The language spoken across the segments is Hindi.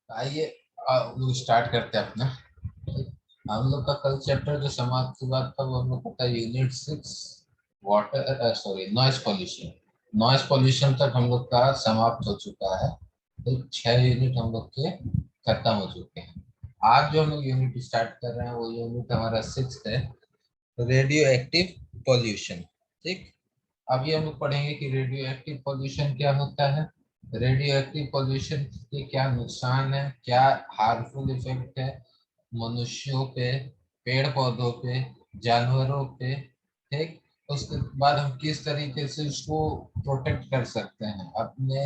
आइए हम लोग स्टार्ट करते हैं अपना। हम लोग का कल चैप्टर जो समाप्त हुआ था वो हम लोग का था unit 6, water sorry noise pollution. Noise pollution तक हम लोग का समाप्त हो चुका है। तो 6 यूनिट हम लोग के खत्म हो चुके हैं। आज जो हम लोग यूनिट स्टार्ट कर रहे हैं वो यूनिट हमारा 6 है, रेडियो एक्टिव पॉल्यूशन। ठीक, अभी हम लोग पढ़ेंगे कि रेडियो एक्टिव पॉल्यूशन क्या होता है, रेडियो एक्टिव पॉल्यूशन के क्या नुकसान है, क्या हार्मफुल इफेक्ट है मनुष्यों पे, पेड़ पौधों पे, जानवरों पे। ठीक, उसके बाद हम किस तरीके से उसको प्रोटेक्ट कर सकते हैं अपने,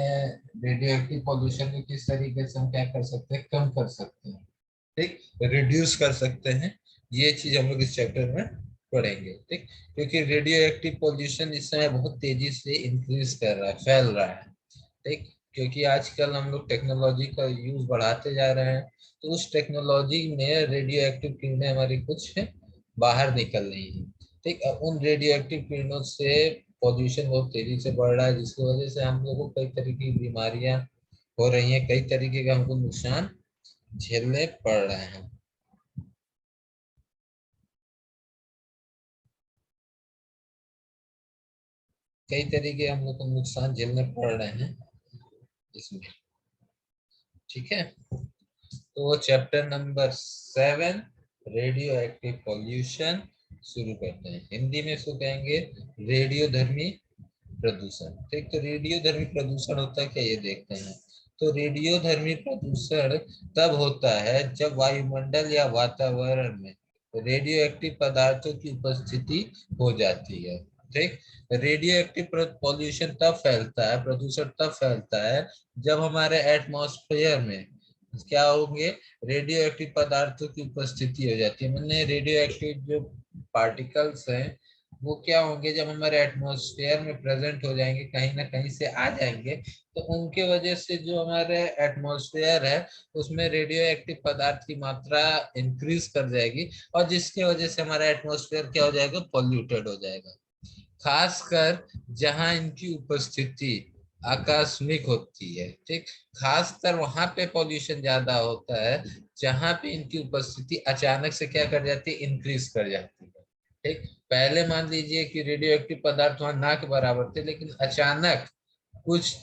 रेडियो एक्टिव पॉल्यूशन को किस तरीके से हम क्या कर सकते हैं, कम कर सकते हैं, ठीक, रिड्यूस कर सकते हैं। ये चीज हम लोग इस चैप्टर में पढ़ेंगे। ठीक, क्योंकि रेडियो एक्टिव पॉल्यूशन इस समय बहुत तेजी से इंक्रीज कर रहा है, फैल रहा है। ठीक, क्योंकि आजकल हम लोग टेक्नोलॉजी का यूज बढ़ाते जा रहे हैं, तो उस टेक्नोलॉजी में रेडियो एक्टिव किरणें हमारी कुछ बाहर निकल रही हैं। ठीक, अब उन रेडियो एक्टिव किरणों से पॉल्यूशन बहुत तेजी से बढ़ रहा है, जिसकी वजह से हम लोगों को कई तरह की बीमारियां हो रही हैं, कई तरीके का हमको नुकसान झेलने पड़ रहे हैं। कई तरीके हम लोग को नुकसान झेलने पड़ रहे हैं इसमें। ठीक है, तो chapter number 7, radio active pollution, शुरू करते हैं। हिंदी में इसको कहेंगे रेडियो धर्मी प्रदूषण। ठीक, तो रेडियो धर्मी प्रदूषण होता है क्या, ये देखते हैं। तो रेडियो धर्मी प्रदूषण तब होता है जब वायुमंडल या वातावरण में रेडियो एक्टिव पदार्थों की उपस्थिति हो जाती है। ठीक, रेडियो एक्टिव पॉल्यूशन तब फैलता है, प्रदूषण तब फैलता है जब हमारे एटमॉस्फेयर में क्या होंगे, रेडियो एक्टिव पदार्थों की उपस्थिति हो जाती है। मैंने रेडियो एक्टिव जो पार्टिकल्स हैं वो क्या होंगे, जब हमारे एटमॉस्फेयर में प्रेजेंट हो जाएंगे, कहीं ना कहीं से आ जाएंगे, तो उनके वजह से जो हमारे एटमॉस्फेयर है उसमें रेडियो एक्टिव पदार्थ की मात्रा इंक्रीज कर जाएगी, और जिसकी वजह से हमारा एटमॉस्फेयर क्या हो जाएगा, पॉल्यूटेड हो जाएगा। खासकर जहां इनकी उपस्थिति आकस्मिक होती है। ठीक, खासकर वहां पे पॉल्यूशन ज्यादा होता है जहां पे इनकी उपस्थिति अचानक से क्या कर जाती है, इंक्रीज कर जाती है। ठीक, पहले मान लीजिए कि रेडियो एक्टिव पदार्थ वहां ना के बराबर थे, लेकिन अचानक कुछ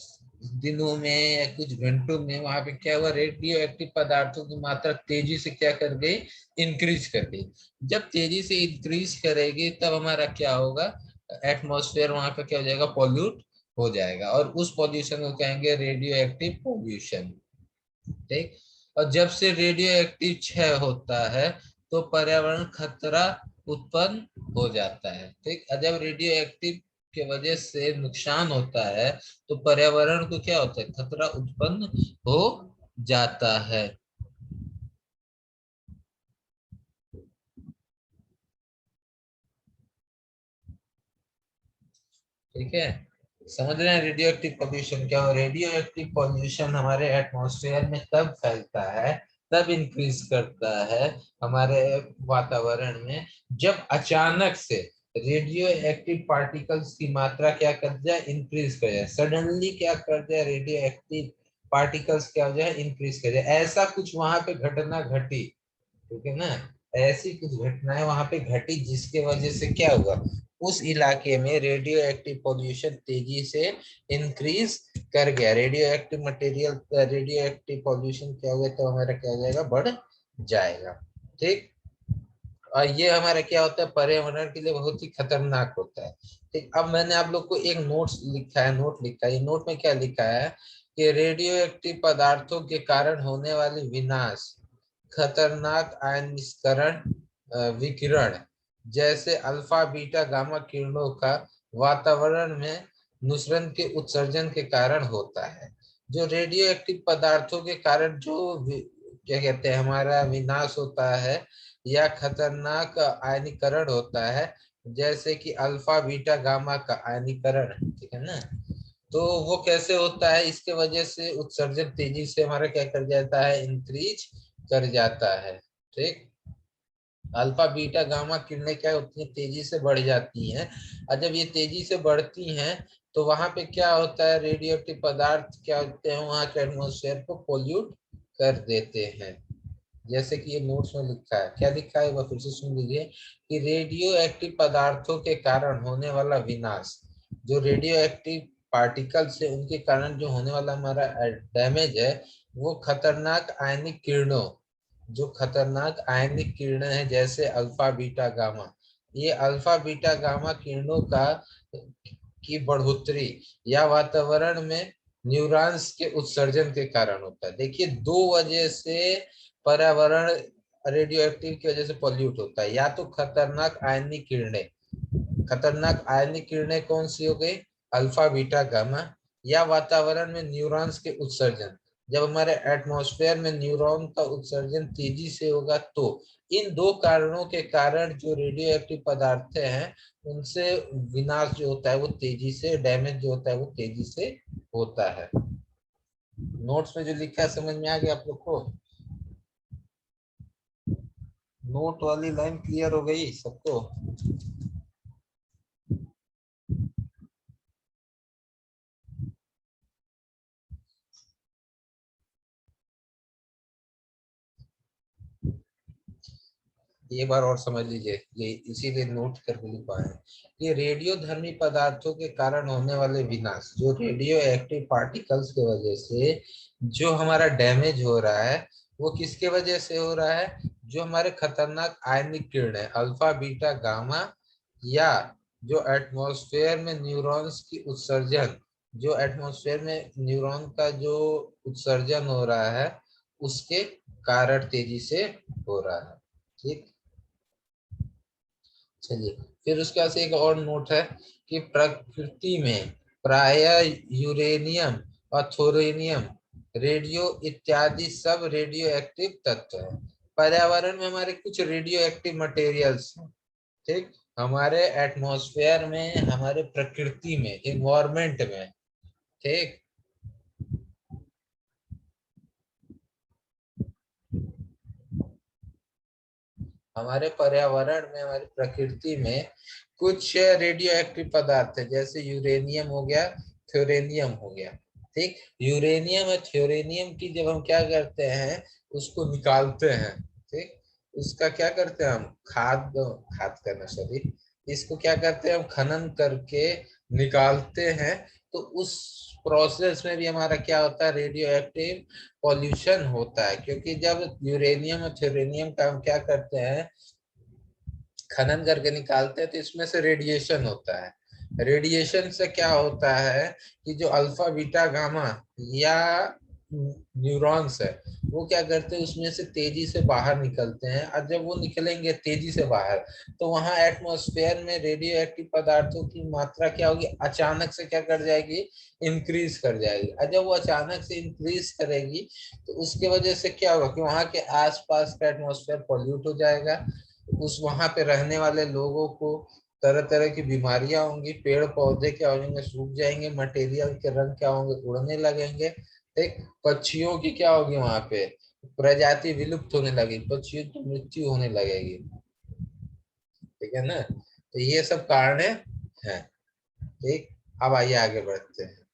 दिनों में या कुछ घंटों में वहां पे क्या हुआ, रेडियो एक्टिव पदार्थों की मात्रा तेजी से क्या कर गई, इंक्रीज कर गई। जब तेजी से इंक्रीज करेगी तब हमारा क्या होगा, एटमॉस्फेयर वहां पे क्या हो जाएगा, पॉल्यूट हो जाएगा, और उस पॉल्यूशन को कहेंगे रेडियो एक्टिव पॉल्यूशन। ठीक, और जब से रेडियो एक्टिव क्षय होता है तो पर्यावरण खतरा उत्पन्न हो जाता है। ठीक, और जब रेडियो एक्टिव के वजह से नुकसान होता है तो पर्यावरण को क्या होता है, खतरा उत्पन्न हो जाता है। ठीक है, समझ रहे हैं रेडियो एक्टिव पॉल्यूशन क्या हो। रेडियो एक्टिव पॉल्यूशन हमारे एटमॉस्फेयर में तब फैलता है, तब इंक्रीज करता है हमारे वातावरण में, जब अचानक से रेडियो एक्टिव पार्टिकल्स की मात्रा क्या कर जाए, इंक्रीज कर जाए। सडनली क्या कर जाए, रेडियो एक्टिव पार्टिकल्स क्या हो जाए, इंक्रीज कर जाए। ऐसा कुछ वहां पे घटना घटी, ठीक है ना, ऐसी कुछ घटनाएं वहां पे घटी जिसके वजह से क्या हुआ, उस इलाके में रेडियो एक्टिव पॉल्यूशन तेजी से इंक्रीज कर गया। Radio active material, radio active pollution क्या हुआ, तो हमारा क्या हो जाएगा, बढ़ जाएगा। ठीक, और ये हमारा क्या होता है, पर्यावरण के लिए बहुत ही खतरनाक होता है। ठीक, अब मैंने आप लोग को एक नोट्स लिखा है, नोट लिखा है। ये नोट में क्या लिखा है कि रेडियो एक्टिव पदार्थों के कारण होने वाली विनाश, खतरनाक आयनिस्करण विकिरण जैसे अल्फा बीटा गामा किरणों का वातावरण में नुसरन के उत्सर्जन के कारण होता है। जो रेडियो एक्टिव पदार्थों के कारण जो क्या कहते हैं, हमारा विनाश होता है या खतरनाक आयनीकरण होता है, जैसे कि अल्फा बीटा गामा का आयनीकरण, ठीक है ना, तो वो कैसे होता है, इसके वजह से उत्सर्जन तेजी से हमारा क्या कर जाता है, इंक्रीज कर जाता है। ठीक, अल्फा बीटा गामा किरणें क्या होती हैं, तेजी से बढ़ जाती हैं, और जब ये तेजी से बढ़ती हैं तो वहां पे क्या होता है, रेडियो एक्टिव पदार्थ क्या होते हैं, वहां के एटमोसफेयर को पोल्यूट कर देते हैं। जैसे कि ये नोट्स में लिखा है, क्या लिखा है, वह फिर से सुन लीजिए कि रेडियो एक्टिव पदार्थों के कारण होने वाला विनाश, जो रेडियो एक्टिव पार्टिकल्स है उनके कारण जो होने वाला हमारा डैमेज है, वो खतरनाक आयनिक किरणों, जो खतरनाक आयनिक किरणें हैं जैसे अल्फा बीटा गामा, ये अल्फा बीटा गामा किरणों का की बढ़ोतरी या वातावरण में न्यूरॉन्स के उत्सर्जन के कारण होता है। देखिए, दो वजह से पर्यावरण रेडियो एक्टिव की वजह से पॉल्यूट होता है, या तो खतरनाक आयनिक किरणें, खतरनाक आयनिक किरणें कौन सी हो गई, अल्फा बीटा गामा, या वातावरण में न्यूरॉन्स के उत्सर्जन, जब हमारे एटमॉस्फेयर में न्यूरॉन का उत्सर्जन तेजी से होगा तो इन दो कारणों के कारण जो रेडियो एक्टिव पदार्थ हैं उनसे विनाश जो होता है वो तेजी से, डैमेज जो होता है वो तेजी से होता है। नोट्स में जो लिखा है समझ में आ गया आप लोग को? नोट वाली लाइन क्लियर हो गई सबको? ये बार और समझ लीजिए, ये इसीलिए नोट करके लिखा है। ये रेडियो धर्मी पदार्थों के कारण होने वाले विनाश, जो रेडियो एक्टिव पार्टिकल्स के वजह से जो हमारा डैमेज हो रहा है, वो किसके वजह से हो रहा है, जो हमारे खतरनाक आयनिक किरण है अल्फा बीटा गामा, या जो एटमॉस्फेयर में न्यूरॉन्स की उत्सर्जन, जो एटमॉस्फेयर में न्यूरॉन का जो उत्सर्जन हो रहा है उसके कारण तेजी से हो रहा है। ठीक, चलिए फिर उसके बाद से एक और नोट है कि प्रकृति में प्राय यूरेनियम और थोरेनियम, रेडियो इत्यादि सब रेडियो एक्टिव तत्व है। पर्यावरण में हमारे कुछ रेडियो एक्टिव मटेरियल्स हैं। ठीक, हमारे एटमॉस्फेयर में, हमारे प्रकृति में, इन्वायरमेंट में, ठीक, हमारे पर्यावरण में, हमारी प्रकृति में कुछ रेडियो एक्टिव पदार्थ है, जैसे यूरेनियम हो गया, थ्योरेनियम हो गया। ठीक, यूरेनियम और थ्योरेनियम की जब हम क्या करते हैं, उसको निकालते हैं। ठीक, उसका क्या करते हैं हम, खाद, खाद करना सॉरी, इसको क्या करते हैं हम, खनन करके निकालते हैं। तो उस प्रोसेस में भी हमारा क्या होता है, रेडियो एक्टिव पॉल्यूशन होता है, क्योंकि जब यूरेनियम और थ्योरेनियम का हम क्या करते हैं, खनन करके निकालते हैं, तो इसमें से रेडिएशन होता है। रेडिएशन से क्या होता है कि जो अल्फा बीटा गामा या न्यूरॉन्स है वो क्या करते हैं, उसमें से तेजी से बाहर निकलते हैं, और जब वो निकलेंगे तेजी से बाहर, तो वहां एटमॉस्फेयर में रेडियो एक्टिव पदार्थों की मात्रा क्या होगी, अचानक से क्या कर जाएगी, इंक्रीज कर जाएगी। और जब वो अचानक से इंक्रीज करेगी तो उसके वजह से क्या होगा कि वहां के आसपास का एटमॉस्फेयर पॉल्यूट हो जाएगा, उस वहां पे रहने वाले लोगों को तरह तरह की बीमारियां होंगी, पेड़ पौधे क्या होंगे, सूख जाएंगे, मटेरियल के रंग क्या होंगे, उड़ने लगेंगे। एक पक्षियों की क्या होगी, वहां पे प्रजाति विलुप्त होने लगी, पक्षियों की मृत्यु होने लगेगी। ठीक है ना, तो ये सब कारण है। ठीक, अब आइए आगे बढ़ते हैं।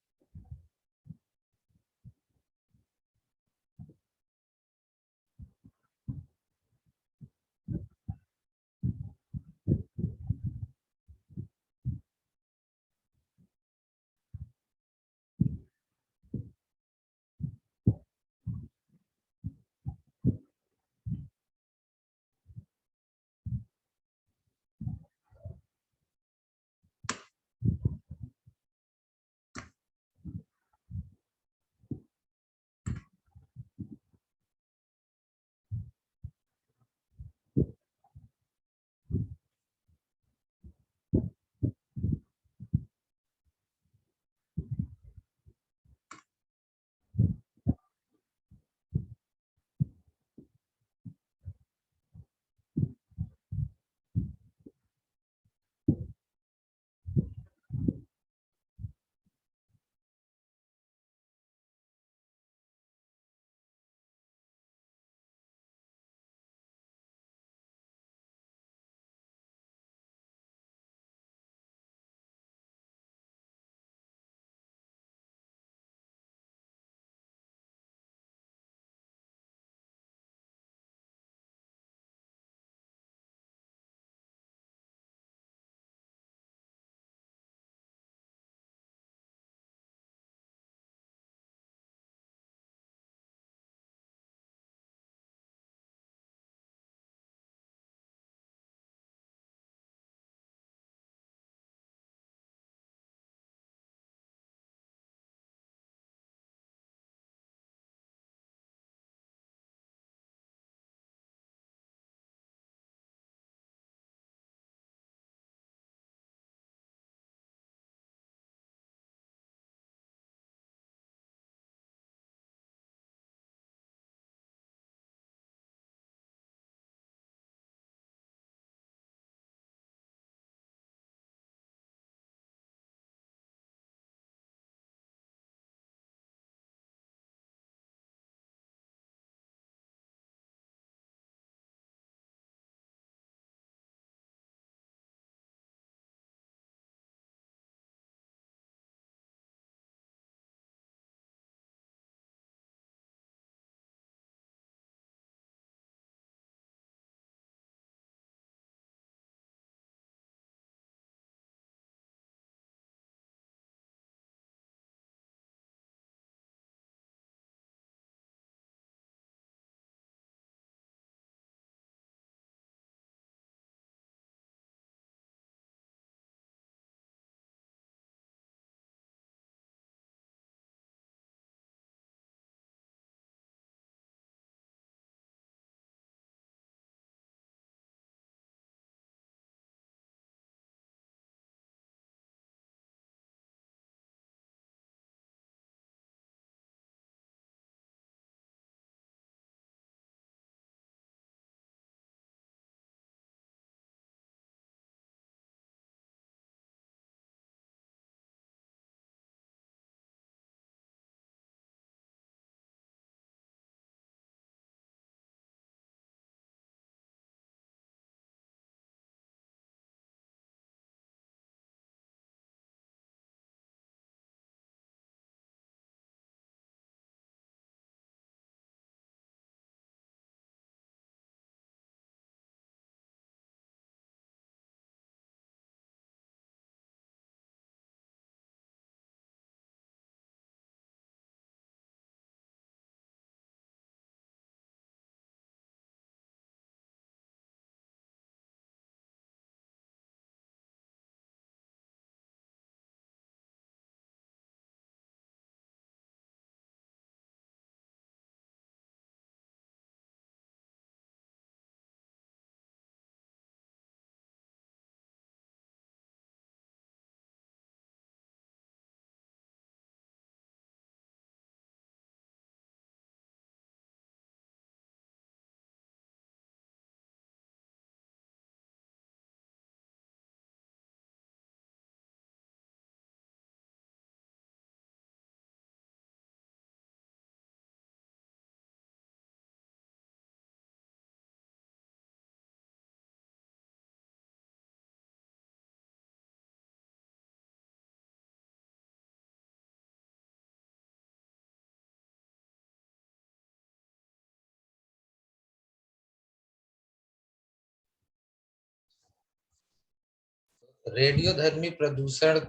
रेडियोधर्मी प्रदूषण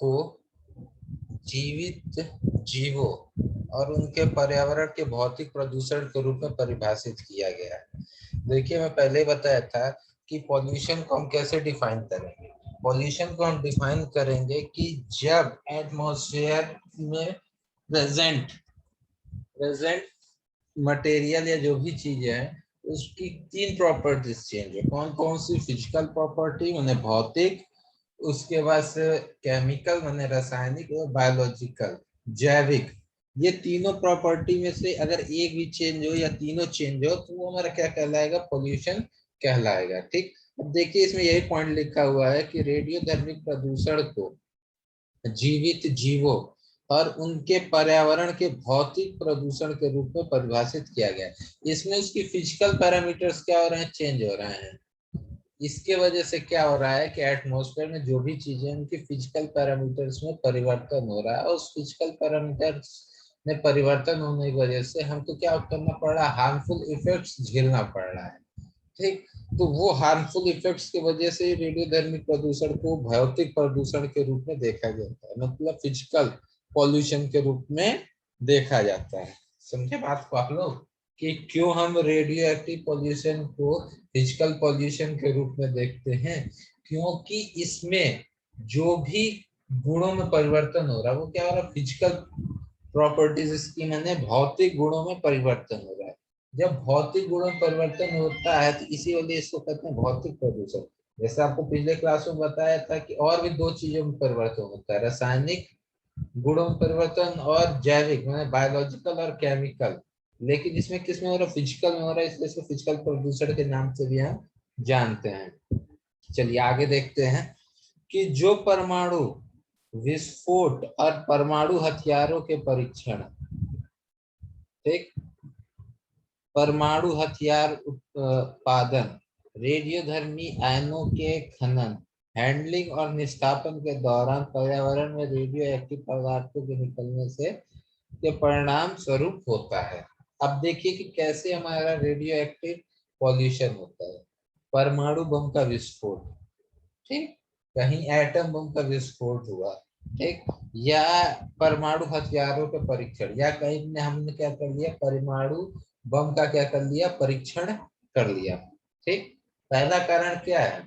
को जीवित जीवों और उनके पर्यावरण के भौतिक प्रदूषण के रूप में परिभाषित किया गया है। देखिए, मैं पहले बताया था कि पॉल्यूशन को हम कैसे डिफाइन करेंगे। पॉल्यूशन को हम डिफाइन करेंगे कि जब एटमॉस्फेयर में प्रेजेंट मटेरियल या जो भी चीजें हैं उसकी 3 प्रॉपर्टीज चेंज हो। कौन कौन सी? फिजिकल प्रॉपर्टी माने भौतिक, उसके बाद से केमिकल माने रासायनिक, और बायोलॉजिकल जैविक। ये तीनों प्रॉपर्टी में से अगर एक भी चेंज हो या तीनों चेंज हो तो वो हमारा क्या कहलाएगा? पोल्यूशन कहलाएगा। ठीक, अब देखिए इसमें यही पॉइंट लिखा हुआ है कि रेडियोधर्मिक प्रदूषण को जीवित जीवों और उनके पर्यावरण के भौतिक प्रदूषण के रूप में परिभाषित किया गया है। इसमें उसकी फिजिकल पैरामीटर्स क्या हो रहे हैं? चेंज हो रहे हैं। इसके वजह से क्या हो रहा है कि एटमॉस्फेयर में जो भी चीजें उनकी फिजिकल पैरामीटर्स में परिवर्तन हो रहा है, और उस फिजिकल पैरामीटर्स में परिवर्तन होने की वजह से हमको क्या करना पड़ रहा है? हार्मफुल इफेक्ट्स झेलना पड़ रहा है। ठीक, तो वो हार्मफुल इफेक्ट्स की वजह से रेडियोधर्मी प्रदूषण को भौतिक प्रदूषण के रूप में देखा जाता है, मतलब फिजिकल पॉल्यूशन के रूप में देखा जाता है। समझे बात को आप लोग कि क्यों हम रेडियो एक्टिव पॉल्यूशन को फिजिकल पॉल्यूशन के रूप में देखते हैं? क्योंकि इसमें जो भी गुणों में परिवर्तन हो रहा है वो क्या हो रहा है? फिजिकल प्रॉपर्टीज इसकी माने भौतिक गुणों में परिवर्तन हो रहा है। जब भौतिक गुणों में परिवर्तन होता है तो इसी वजह इसको कहते हैं भौतिक प्रदूषण। जैसे आपको पिछले क्लास में बताया था कि और भी 2 चीजों में परिवर्तन होता है, रासायनिक गुणों में परिवर्तन और जैविक माने बायोलॉजिकल और केमिकल। लेकिन इसमें किस में हो रहा है? फिजिकल में हो रहा है, इसलिए इसको फिजिकल प्रदूषण के नाम से भी हम जानते हैं। चलिए आगे देखते हैं कि जो परमाणु विस्फोट और परमाणु हथियारों के परीक्षण, ठीक, परमाणु हथियार उत्पादन, रेडियोधर्मी आयनों के खनन, हैंडलिंग और निष्कापन के दौरान पर्यावरण में रेडियो एक्टिव पदार्थों के निकलने से के परिणाम स्वरूप होता है। अब देखिए कि कैसे हमारा रेडियो एक्टिव पॉल्यूशन होता है। परमाणु बम का विस्फोट, ठीक, कहीं एटम बम का विस्फोट हुआ, ठीक, या परमाणु हथियारों के परीक्षण, या कहीं ने हमने क्या कर लिया? परमाणु बम का क्या कर लिया? परीक्षण कर लिया। ठीक, पहला कारण क्या है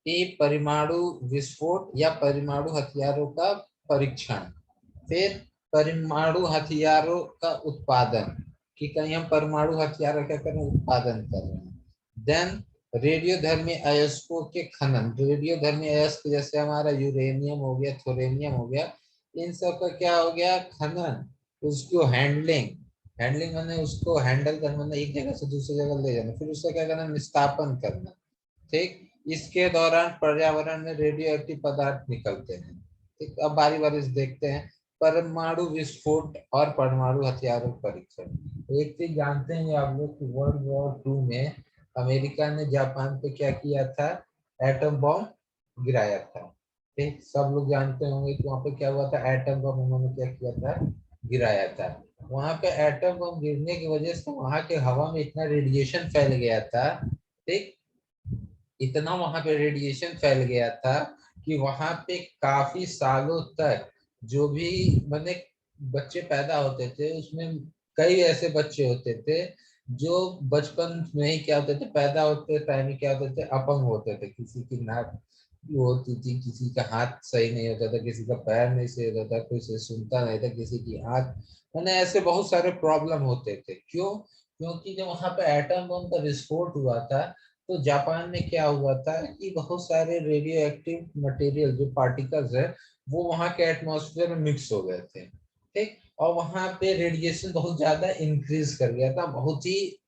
कि परमाणु विस्फोट या परमाणु हथियारों का परीक्षण। फिर परमाणु हथियारों का उत्पादन, कि कहीं हम परमाणु हथियारों का क्या उत्पादन कर रहे हैं। देन रेडियोधर्मी अयस्कों के खनन, रेडियोधर्मी अयस्क जैसे हमारा यूरेनियम हो गया, थोरेनियम हो गया, इन सब का क्या हो गया? खनन। उसको हैंडलिंग, हैंडलिंग मैंने उसको हैंडल करना, एक जगह से दूसरी जगह ले जाना, फिर उसका क्या करना? निष्कापन करना। ठीक, इसके दौरान पर्यावरण में रेडियो एक्टिव पदार्थ निकलते हैं। ठीक, अब बारी बारी से देखते हैं परमाणु विस्फोट और परमाणु हथियारों परीक्षण। एक चीज जानते हैं आप लोग कि वर्ल्ड वॉर 2 में अमेरिका ने जापान पे क्या किया था? एटम बॉम्ब गिराया था। ठीक, सब लोग जानते होंगे कि वहां पे क्या हुआ था? एटम बम उन्होंने क्या किया था? गिराया था। वहां पे एटम बम गिरने की वजह से वहां के हवा में इतना रेडिएशन फैल गया था, ठीक, इतना वहां पे रेडिएशन फैल गया था कि वहां पे काफी सालों तक जो भी मैंने बच्चे पैदा होते थे उसमें कई ऐसे बच्चे होते थे जो बचपन में ही क्या होते थे? पैदा होते टाइम ही क्या होते थे? अपंग होते थे। किसी की नाक होती थी, किसी का हाथ सही नहीं होता था, किसी का पैर नहीं सही होता था, कोई से सुनता नहीं था, किसी की आंख, मैंने ऐसे बहुत सारे प्रॉब्लम होते थे। क्यों? क्योंकि जब वहां पे एटम बम का विस्फोट हुआ था तो जापान में क्या हुआ था कि बहुत सारे रेडियो एक्टिव मटेरियल जो पार्टिकल्स है वो वहां के एटमॉस्फेयर में मिक्स हो गए थे। ठीक, और वहां पे रेडिएशन बहुत ज्यादा इंक्रीज कर गया था, बहुत ही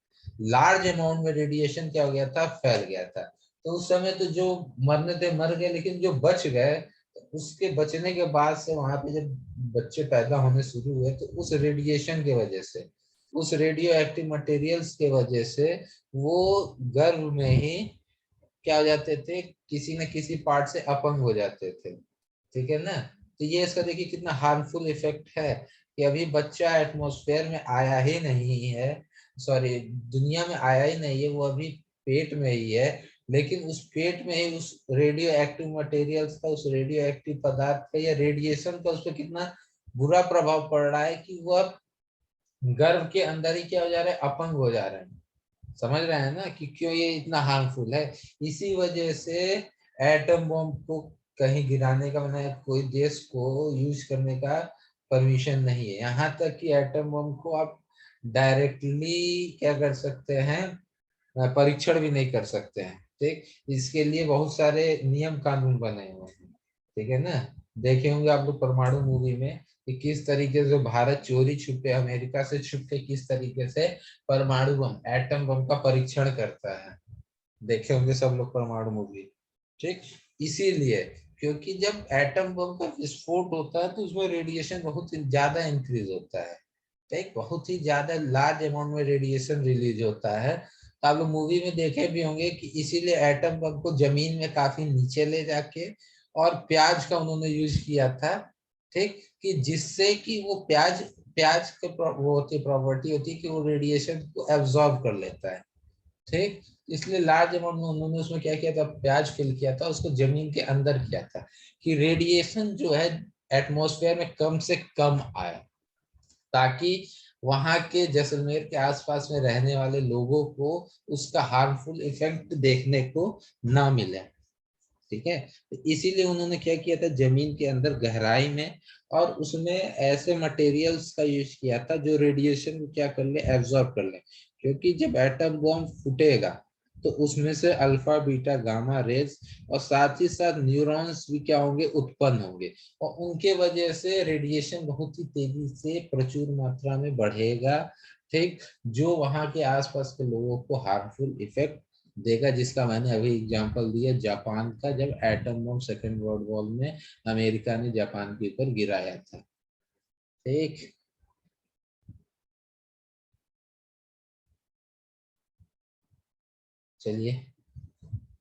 लार्ज अमाउंट में रेडिएशन क्या हो गया था? फैल गया था। तो उस समय तो जो मरने थे मर गए, लेकिन जो बच गए तो उसके बचने के बाद से वहां पे जब बच्चे पैदा होने शुरू हुए तो उस रेडिएशन की वजह से, उस रेडियो एक्टिव मटेरियल्स के वजह से वो गर्भ में ही क्या हो जाते थे? किसी न किसी पार्ट से अपंग हो जाते थे। ठीक है ना? तो ये इसका देखिए कितना हार्मफुल इफेक्ट है कि अभी बच्चा एटमॉस्फेयर में आया ही नहीं है, सॉरी दुनिया में आया ही नहीं है, वो अभी पेट में ही है, लेकिन उस पेट में ही उस रेडियो एक्टिव मटेरियल्स का, उस रेडियो एक्टिव पदार्थ का या रेडिएशन का उस पर कितना बुरा प्रभाव पड़ रहा है कि वह गर्भ के अंदर ही क्या हो जा रहा है, अपंग हो जा रहे हैं। समझ रहे हैं ना कि क्यों ये इतना हार्मफुल है। इसी वजह से एटम बॉम्ब को कहीं गिराने का, मैंने कोई देश को यूज करने का परमिशन नहीं है। यहाँ तक कि एटम बॉम्ब को आप डायरेक्टली क्या कर सकते हैं, परीक्षण भी नहीं कर सकते हैं। ठीक, इसके लिए बहुत सारे नियम कानून बने हुए हैं। ठीक है ना। देखे होंगे आप लोग परमाणु मूवी में कि किस तरीके से भारत चोरी छुपे, अमेरिका से छुपे किस तरीके से परमाणु बम, एटम बम का परीक्षण करता है। देखे होंगे सब लोग परमाणु मूवी। ठीक, इसीलिए क्योंकि जब एटम बम का विस्फोट होता है तो उसमें रेडिएशन बहुत ही ज्यादा इंक्रीज होता है। एक बहुत ही ज्यादा लार्ज अमाउंट में रेडिएशन रिलीज होता है। तो आप लोग मूवी में देखे भी होंगे कि इसीलिए एटम बम को जमीन में काफी नीचे ले जाके और प्याज का उन्होंने यूज किया था। ठीक, कि जिससे कि वो प्याज, प्याज के वो होती प्रॉपर्टी होती है कि वो रेडिएशन को एब्जॉर्ब कर लेता है। ठीक, इसलिए लार्ज अमाउंट में उन्होंने उसमें क्या किया था, प्याज फिल किया था, उसको जमीन के अंदर किया था कि रेडिएशन जो है एटमॉस्फेयर में कम से कम आए, ताकि वहां के जैसलमेर के आसपास में रहने वाले लोगों को उसका हार्मफुल इफेक्ट देखने को ना मिले। ठीक है, तो इसीलिए उन्होंने क्या किया था, जमीन के अंदर गहराई में, और उसमें ऐसे मटेरियल्स का यूज किया था जो रेडिएशन को क्या कर ले, एब्जॉर्ब कर ले। क्योंकि जब एटम बॉम्ब फूटेगा तो उसमें से अल्फा बीटा गामा रेज और साथ ही साथ न्यूरॉन्स भी क्या होंगे, उत्पन्न होंगे, और उनके वजह से रेडिएशन बहुत ही तेजी से प्रचुर मात्रा में बढ़ेगा। ठीक, जो वहां के आसपास के लोगों को हार्मफुल इफेक्ट देगा, जिसका मैंने अभी एग्जांपल दिया जापान का, जब atom bomb second world war में अमेरिका ने जापान के ऊपर गिराया था। ठीक, चलिए,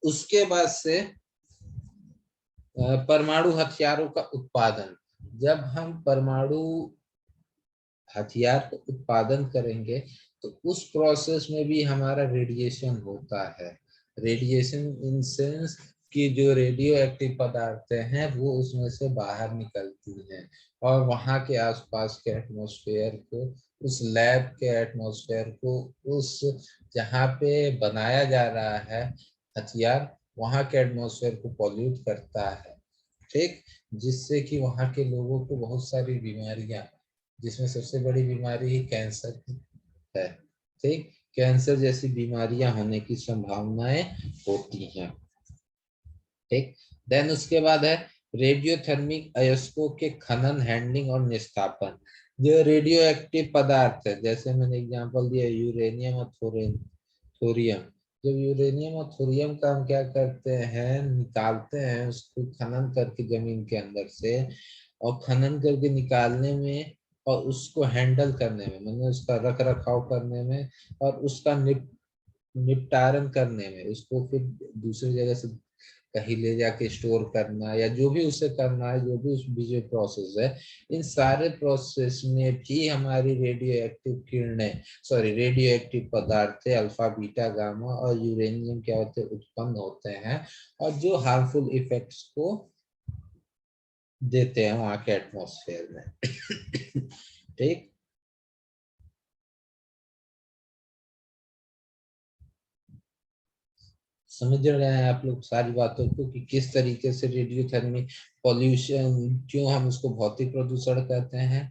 उसके बाद से परमाणु हथियारों का उत्पादन। जब हम परमाणु हथियार का उत्पादन करेंगे तो उस प्रोसेस में भी हमारा रेडिएशन होता है। रेडिएशन इन सेंस कि जो रेडियो एक्टिव पदार्थ हैं वो उसमें से बाहर निकलती हैं और वहाँ के आसपास के एटमॉस्फेयर को, उस लैब के एटमॉस्फेयर को, उस जहाँ पे बनाया जा रहा है हथियार, वहाँ के एटमॉस्फेयर को पॉल्यूट करता है। ठीक, जिससे कि वहाँ के लोगों को बहुत सारी बीमारियां, जिसमें सबसे बड़ी बीमारी ही कैंसर की है। ठीक, कैंसर जैसी बीमारियां होने की संभावनाएं होती हैं। ठीक, देन उसके बाद है रेडियोथर्मिक अयस्कों के खनन, हैंडलिंग और निस्तापन। जो रेडियो एक्टिव पदार्थ है, जैसे मैंने एग्जांपल दिया यूरेनियम और थोरियम। जब यूरेनियम और थोरियम का हम क्या करते हैं, निकालते हैं उसको खनन करके जमीन के अंदर से, और खनन करके निकालने में और उसको हैंडल करने में, मतलब उसका रख रखाव करने में और उसका निपटारण करने में, उसको फिर दूसरी जगह से कहीं ले जाके स्टोर करना या जो भी उसे करना है, जो भी उस बीच प्रोसेस है, इन सारे प्रोसेस में भी हमारी रेडियो एक्टिव किरणें, सॉरी रेडियो एक्टिव पदार्थ अल्फा बीटा गामा और यूरेनियम क्या होते हैं, उत्पन्न होते हैं, और जो हार्मफुल इफेक्ट्स को देते हैं वहां के एटमोसफेयर में। ठीक, समझ रहे हैं आप लोग सारी बातों को कि किस तरीके से रेडियोथर्मी पॉल्यूशन, क्यों हम उसको भौतिक प्रदूषण कहते हैं।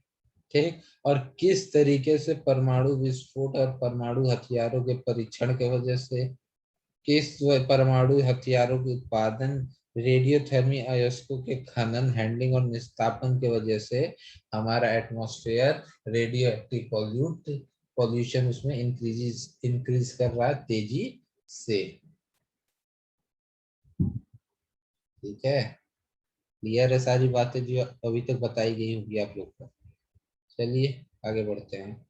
ठीक, और किस तरीके से परमाणु विस्फोट और परमाणु हथियारों के परीक्षण के वजह से, किस परमाणु हथियारों के उत्पादन, रेडियोथर्मी अयस्कों के खनन, हैंडलिंग और निस्तापन के वजह से हमारा एटमॉस्फेयर रेडियो एक्टिव पॉल्यूशन उसमें इंक्रीज कर रहा है तेजी से। ठीक है, क्लियर है सारी बातें जो अभी तक बताई गई होगी आप लोग को। चलिए आगे बढ़ते हैं।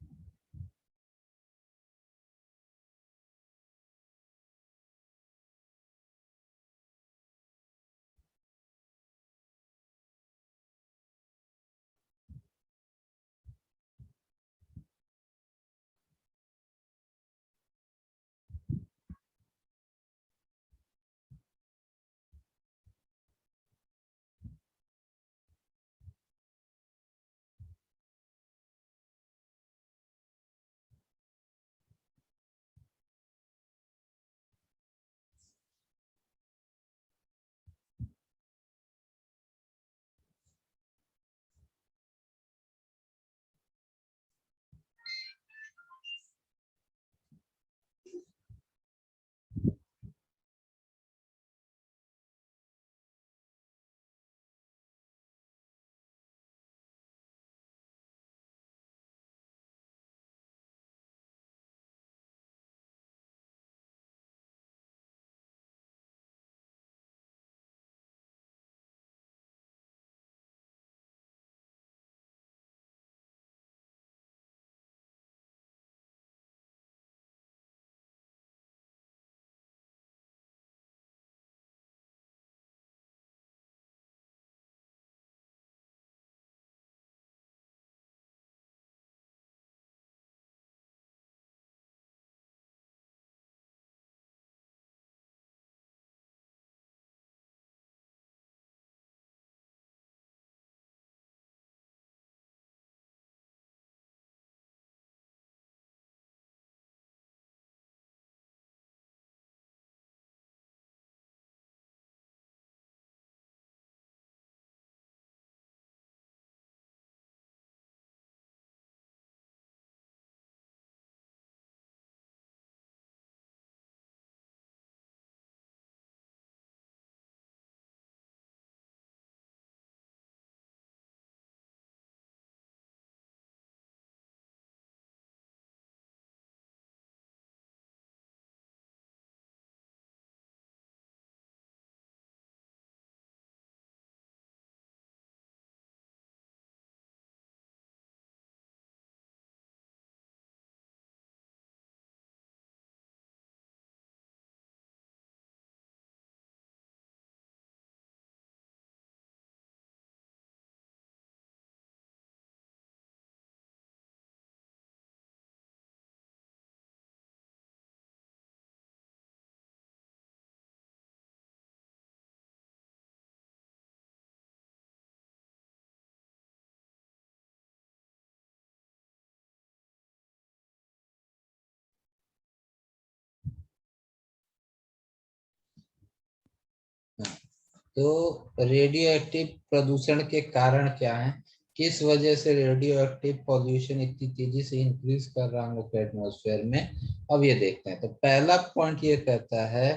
तो रेडियो एक्टिव प्रदूषण के कारण क्या है, किस वजह से रेडियो एक्टिव पॉल्यूशन इतनी तेजी से इंक्रीज कर रहा है एटमॉस्फेयर में, अब ये देखते हैं। तो पहला पॉइंट ये कहता है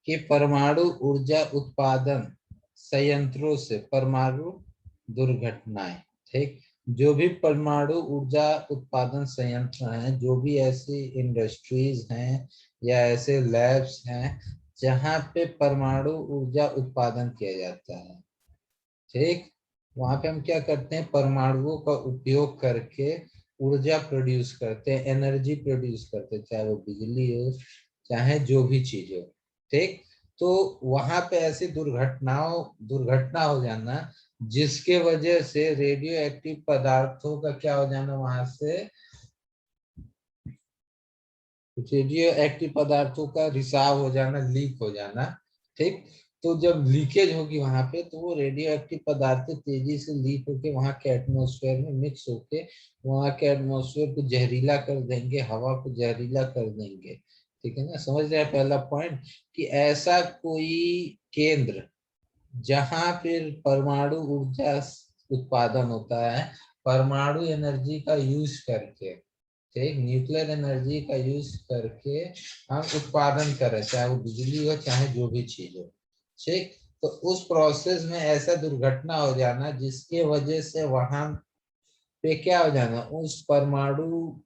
कि परमाणु ऊर्जा उत्पादन संयंत्रों से परमाणु दुर्घटनाएं, ठीक, जो भी परमाणु ऊर्जा उत्पादन संयंत्र हैं, जो भी ऐसी इंडस्ट्रीज हैं या ऐसे लैब्स हैं जहाँ पे परमाणु ऊर्जा उत्पादन किया जाता है, ठीक, वहां पे हम क्या करते हैं, परमाणुओं का उपयोग करके ऊर्जा प्रोड्यूस करते हैं, एनर्जी प्रोड्यूस करते हैं, चाहे वो बिजली हो चाहे जो भी चीज हो, ठीक। तो वहां पे ऐसी दुर्घटना हो जाना जिसके वजह से रेडियो एक्टिव पदार्थों का क्या हो जाना, वहां से रेडियो एक्टिव पदार्थों का रिसाव हो जाना, लीक हो जाना, ठीक। तो जब लीकेज होगी वहां पे, तो वो रेडियो एक्टिव पदार्थ तेजी से लीक होके वहां के एटमोसफेयर में मिक्स होके वहां के एटमोसफेयर को जहरीला कर देंगे, हवा को जहरीला कर देंगे, ठीक है ना। समझ रहे हैं पहला पॉइंट, कि ऐसा कोई केंद्र जहां फिर परमाणु ऊर्जा उत्पादन होता है, परमाणु एनर्जी का यूज करके, ठीक, न्यूक्लियर एनर्जी का यूज करके हम उत्पादन करें, चाहे वो बिजली हो चाहे जो भी चीज हो, ठीक। तो उस प्रोसेस में ऐसा दुर्घटना हो जाना जिसके वजह से वहां पे क्या हो जाना, उस परमाणु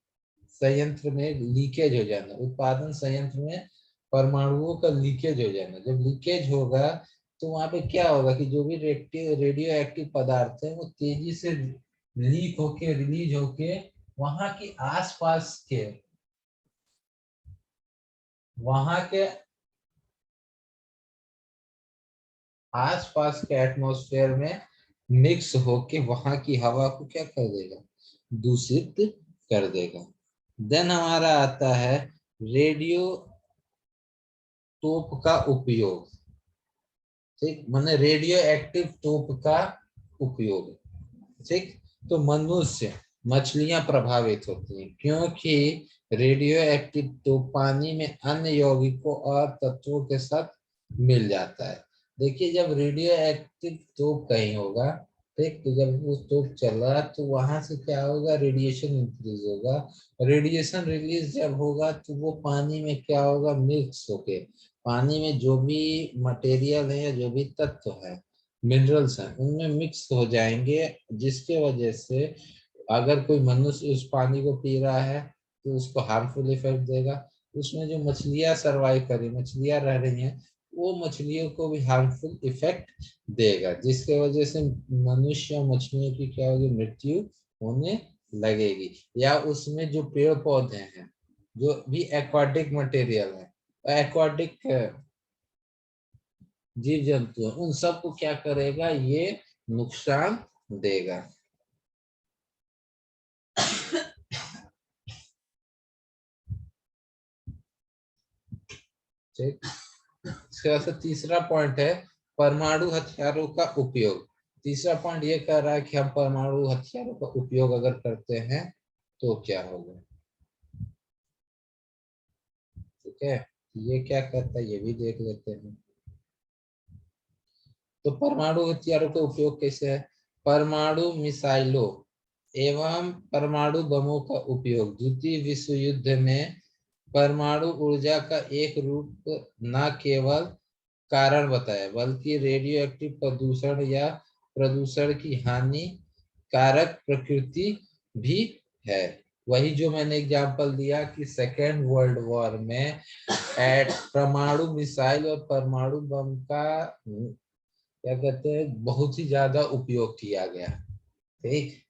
संयंत्र में लीकेज हो जाना, उत्पादन संयंत्र में परमाणुओं का लीकेज हो जाना। जब लीकेज होगा तो वहां पे क्या होगा कि जो भी रेडियो एक्टिव पदार्थ है वो तेजी से लीक होके रिलीज होके वहां की आसपास के वहां के आसपास के एटमॉस्फेयर में मिक्स होके वहां की हवा को क्या कर देगा, दूषित कर देगा। देन हमारा आता है रेडियो टोप का उपयोग, ठीक, माने रेडियो एक्टिव टोप का उपयोग, ठीक। तो मनुष्य मछलियां प्रभावित होती हैं क्योंकि रेडियो एक्टिव टोप पानी में अन्य यौगिकों और तत्वों के साथ मिल जाता है। देखिए जब रेडियो एक्टिव टोप कहीं होगा, ठीक, तो जब वो टोप चला तो वहां से क्या होगा, रेडिएशन इंक्रीज होगा, रेडिएशन रिलीज जब होगा तो वो पानी में क्या होगा, मिक्स होके पानी में जो भी मटेरियल है या जो भी तत्व है, मिनरल्स हैं, उनमें मिक्स हो जाएंगे, जिसके वजह से अगर कोई मनुष्य उस पानी को पी रहा है तो उसको हार्मफुल इफेक्ट देगा। उसमें जो मछलियां सरवाइव करी, मछलियां रह रही हैं, वो मछलियों को भी हार्मफुल इफेक्ट देगा, जिसके वजह से मनुष्य और मछलियों की क्या होगी, मृत्यु होने लगेगी। या उसमें जो पेड़ पौधे हैं, जो भी एक्वाटिक मटेरियल है, एक्वाटिक जीव जंतु है, उन सबको क्या करेगा, ये नुकसान देगा। ठीक, इसके बाद से तीसरा पॉइंट है परमाणु हथियारों का उपयोग। तीसरा पॉइंट ये कह रहा है कि हम परमाणु हथियारों का उपयोग अगर करते हैं तो क्या होगा, ठीक है। ये क्या करता है ये भी देख लेते हैं। तो परमाणु हथियारों का उपयोग कैसे है, परमाणु मिसाइलों एवं परमाणु बमों का उपयोग द्वितीय विश्व युद्ध में परमाणु ऊर्जा का एक रूप न केवल कारण बताया बल्कि रेडियो एक्टिव प्रदूषण या प्रदूषण की हानि कारक प्रकृति भी है। वही जो मैंने एग्जांपल दिया कि सेकेंड वर्ल्ड वॉर में एट परमाणु मिसाइल और परमाणु बम का क्या कहते हैं, बहुत ही ज्यादा उपयोग किया गया, ठीक।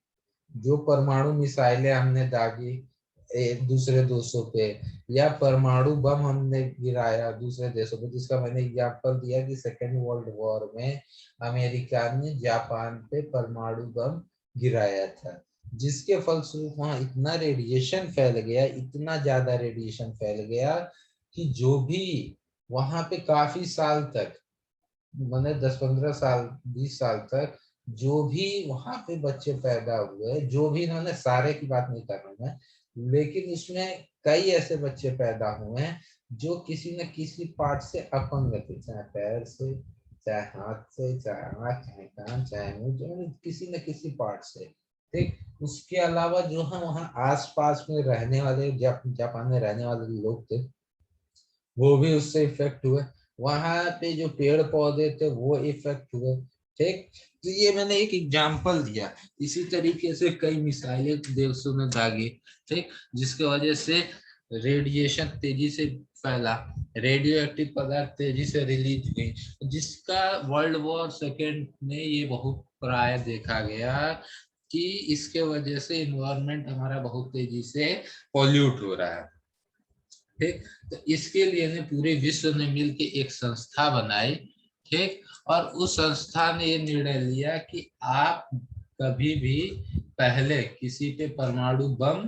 जो परमाणु मिसाइलें हमने दागी एक दूसरे देशों पे, या परमाणु बम हमने गिराया दूसरे देशों पे, जिसका मैंने एग्जांपल दिया कि सेकेंड वर्ल्ड वॉर में अमेरिका ने जापान पे परमाणु बम गिराया था, जिसके फलस्वरूप वहां इतना रेडिएशन फैल गया, इतना ज्यादा रेडिएशन फैल गया कि जो भी वहां पे काफी साल तक, मैंने 10-15 साल 20 साल तक जो भी वहां पे बच्चे पैदा हुए, जो भी, इन्होंने सारे की बात नहीं कर रहा मैं, लेकिन इसमें कई ऐसे बच्चे पैदा हुए हैं जो किसी न किसी पार्ट से अपंग थे, चाहे पैर से चाहे हाथ से, चाहे आँख, चाहे कान, चाहे मुंह, जो किसी न किसी पार्ट से। ठीक, उसके अलावा जो हम वहाँ आसपास में रहने वाले जापान में रहने वाले लोग थे, वो भी उससे इफेक्ट हुए। वहां पे जो पेड़ पौधे थे वो इफेक्ट हुए। ठीक, तो ये मैंने एक एग्जांपल दिया। इसी तरीके से कई मिसाइलें देशों ने दागी, ठीक, जिसकी वजह से रेडिएशन तेजी से फैला, रेडियो एक्टिव पदार्थ तेजी से रिलीज हुई, जिसका वर्ल्ड वॉर सेकेंड में ये बहुत प्राय देखा गया कि इसके वजह से इन्वायरमेंट हमारा बहुत तेजी से पॉल्यूट हो रहा है। ठीक, तो इसके लिए ने पूरे विश्व ने मिलकर एक संस्था बनाई। ठीक, और उस संस्था ने ये निर्णय लिया कि आप कभी भी पहले किसी पे परमाणु बम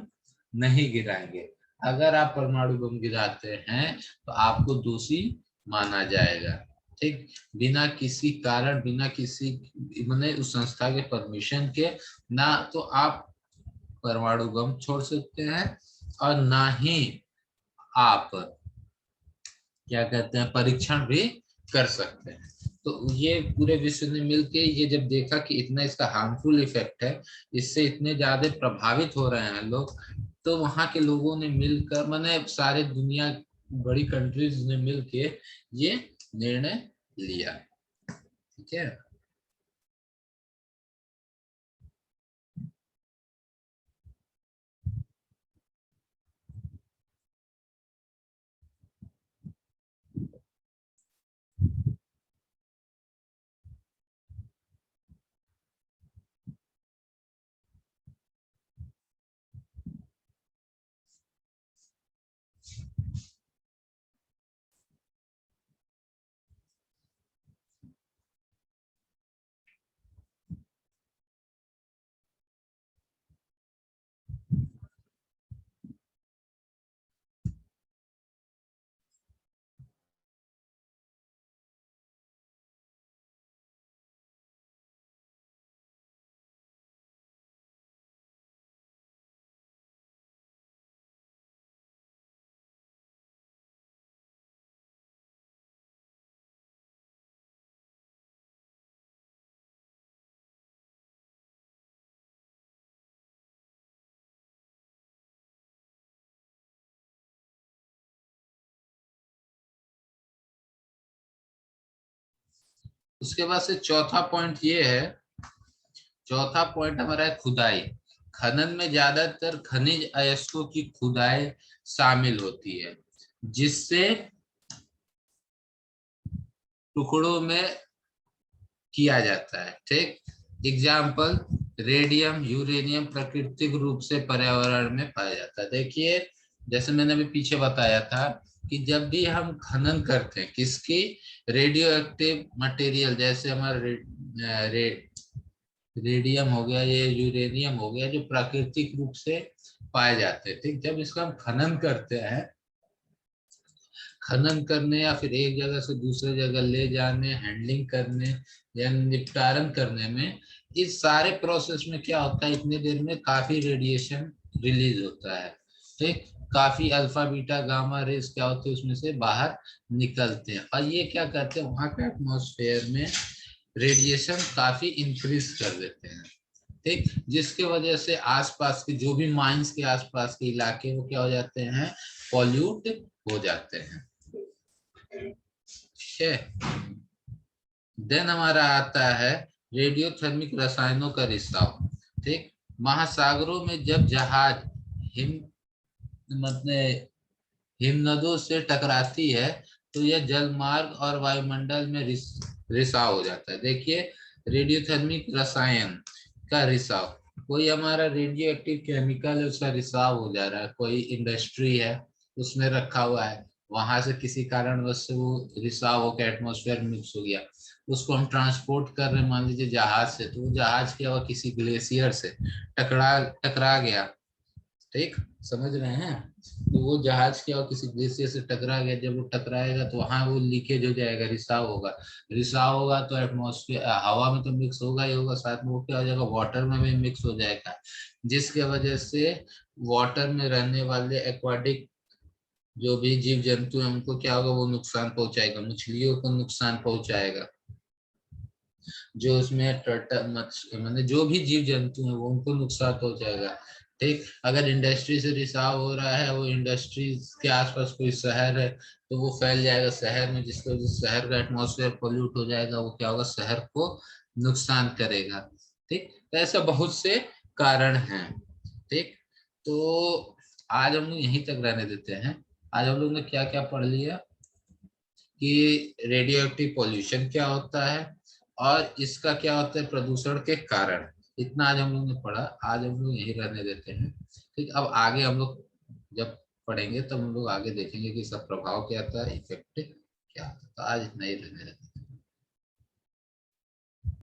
नहीं गिराएंगे। अगर आप परमाणु बम गिराते हैं तो आपको दोषी माना जाएगा। ठीक, बिना किसी कारण, बिना किसी मैंने उस संस्था के परमिशन के ना तो आप परमाणु बम छोड़ सकते हैं और ना ही आप क्या कहते हैं परीक्षण भी कर सकते हैं। तो ये पूरे विश्व ने मिलके ये जब देखा कि इतना इसका हार्मफुल इफेक्ट है, इससे इतने ज्यादा प्रभावित हो रहे हैं लोग, तो वहां के लोगों ने मिलकर, मैंने सारे दुनिया बड़ी कंट्रीज ने मिलके ये निर्णय लिया। ठीक है, उसके बाद से चौथा पॉइंट ये है, चौथा पॉइंट हमारा है खुदाई। खनन में ज्यादातर खनिज अयस्कों की खुदाई शामिल होती है, जिससे टुकड़ों में किया जाता है। ठीक, एग्जाम्पल, रेडियम, यूरेनियम प्राकृतिक रूप से पर्यावरण में पाया जाता है। देखिए, जैसे मैंने अभी पीछे बताया था कि जब भी हम खनन करते हैं किसकी, रेडियो एक्टिव मटेरियल, जैसे हमारा रेडियम हो गया, ये यूरेनियम हो गया, जो प्राकृतिक रूप से पाए जाते हैं। ठीक, जब इसका हम खनन करते हैं, खनन करने या फिर एक जगह से दूसरे जगह ले जाने, हैंडलिंग करने या निपटारण करने में, इस सारे प्रोसेस में क्या होता है, इतनी देर में काफी रेडिएशन रिलीज होता है। ठीक, काफी अल्फा बीटा गामा रेस क्या होते हैं उसमें से बाहर निकलते हैं, और ये क्या करते हैं, वहां के एटमॉस्फेयर में रेडिएशन काफी इंक्रीज कर देते हैं। ठीक, जिसके वजह से आसपास के जो भी माइंस के आसपास के इलाके वो क्या हो जाते हैं, पॉल्यूट हो जाते हैं। ठीक है, देन हमारा आता है रेडियोथर्मिक रसायनों का रिसाव। ठीक, महासागरों में जब जहाज हिम मतलब हिमनदों से टकराती है तो यह जलमार्ग और वायुमंडल में रिसाव हो जाता है। देखिए, रेडियोथर्मिक रसायन का रिसाव, कोई हमारा रेडियो एक्टिव केमिकल है उसका रिसाव हो जा रहा है, कोई इंडस्ट्री है उसमें रखा हुआ है, वहां से किसी कारणवश से वो रिसाव होकर एटमोस्फेयर मिक्स हो गया, उसको हम ट्रांसपोर्ट कर रहे हैं मान लीजिए जहाज से, तो वो जहाज क्या हुआ, किसी ग्लेशियर से टकरा टकरा गया। ठीक, समझ रहे हैं, तो वो जहाज क्या हो किसी ग्लेशियर से टकरा गया, जब वो टकराएगा तो वहां वो लीकेज हो जाएगा, रिसाव होगा। रिसाव होगा तो एटमॉस्फेयर हवा में तो मिक्स होगा ही होगा, साथ में वो क्या हो जाएगा, वाटर में भी मिक्स हो जाएगा, जिसके वजह से वाटर में रहने वाले एक्वाटिक जो भी जीव जंतु है उनको क्या होगा, वो नुकसान पहुंचाएगा, मछलियों को नुकसान पहुंचाएगा। जो उसमें टर्टल मतलब जो भी जीव जंतु हैं वो उनको नुकसान हो जाएगा। ठीक, अगर इंडस्ट्री से रिसाव हो रहा है, वो इंडस्ट्री के आसपास कोई शहर है तो वो फैल जाएगा शहर में, जिसकी वजह से शहर का एटमॉस्फेयर पोल्यूट हो जाएगा, वो क्या होगा, शहर को नुकसान करेगा। ठीक, तो ऐसा बहुत से कारण हैं। ठीक, तो आज हम लोग यहीं तक रहने देते हैं। आज हम लोग ने क्या क्या पढ़ लिया कि रेडियो एक्टिव पॉल्यूशन क्या होता है और इसका क्या होता है प्रदूषण के कारण। इतना आज हम लोग ने पढ़ा, आज हम लोग यही रहने देते हैं। ठीक, अब आगे हम लोग जब पढ़ेंगे तब हम लोग आगे देखेंगे कि इसका प्रभाव क्या था, इफेक्ट क्या था। तो आज इतना ही रहने देते हैं।